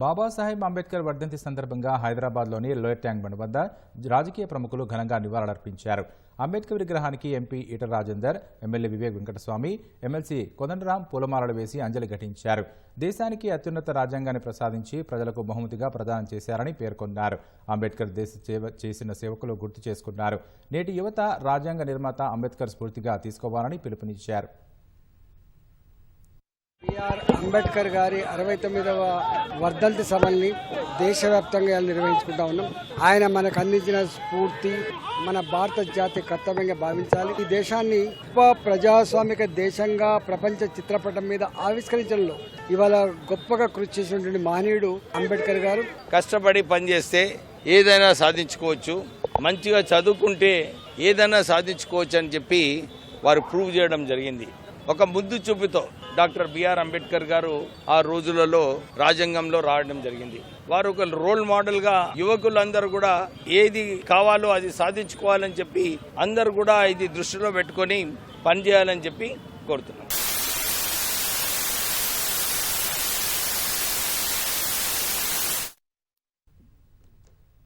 బాబాసాహెబ్ అంబేద్కర్ వర్ధంతి సందర్భంగా హైదరాబాద్లోని లోయర్ ట్యాంక్ బండ్ వద్ద రాజకీయ ప్రముఖులు ఘనంగా నివాళులర్పించారు. అంబేద్కర్ విగ్రహానికి MP Etela Rajender, MLA Vivek Venkataswamy, MLC Kodandaram పూలమాలలు వేసి అంజలి ఘటించారు. దేశానికి అత్యున్నత రాజ్యాంగాన్ని ప్రసాదించి ప్రజలకు బహుమతిగా ప్రదానం చేశారని పేర్కొన్నారు. అంబేద్కర్ దేశ చేసిన సేవకులు గుర్తు చేసుకున్నారు. నేటి యువత రాజ్యాంగ నిర్మాత అంబేద్కర్ స్ఫూర్తిగా తీసుకోవాలని పిలుపునిచ్చారు. బిఆర్ అంబేద్కర్ గారి 69వ వర్ధంతి సభల్ని దేశవ్యాప్తంగా నిర్వహించుకుంటా ఉన్నాం. ఆయన మనకు అందించిన స్ఫూర్తి మన భారత జాతి కర్తవ్యంగా భావించాలి. ఈ దేశాన్ని గొప్ప ప్రజాస్వామిక దేశంగా ప్రపంచ చిత్రపటం మీద ఆవిష్కరించడంలో ఇవాళ గొప్పగా కృషి చేసినటువంటి మహనీయుడు అంబేద్కర్ గారు. కష్టపడి పనిచేస్తే ఏదైనా సాధించుకోవచ్చు, మంచిగా చదువుకుంటే ఏదైనా సాధించుకోవచ్చు అని చెప్పి వారు ప్రూవ్ చేయడం జరిగింది. ఒక ముందు చూపుతో డాక్టర్ బిఆర్ అంబేద్కర్ గారు ఆ రోజులలో రాజ్యాంగంలో రావడం జరిగింది. వారు ఒక రోల్ మోడల్ గా యువకులందరూ కూడా ఏది కావాలో అది సాధించుకోవాలని చెప్పి అందరూ కూడా ఇది దృష్టిలో పెట్టుకొని పనిచేయాలని చెప్పి కోరుతున్నాం.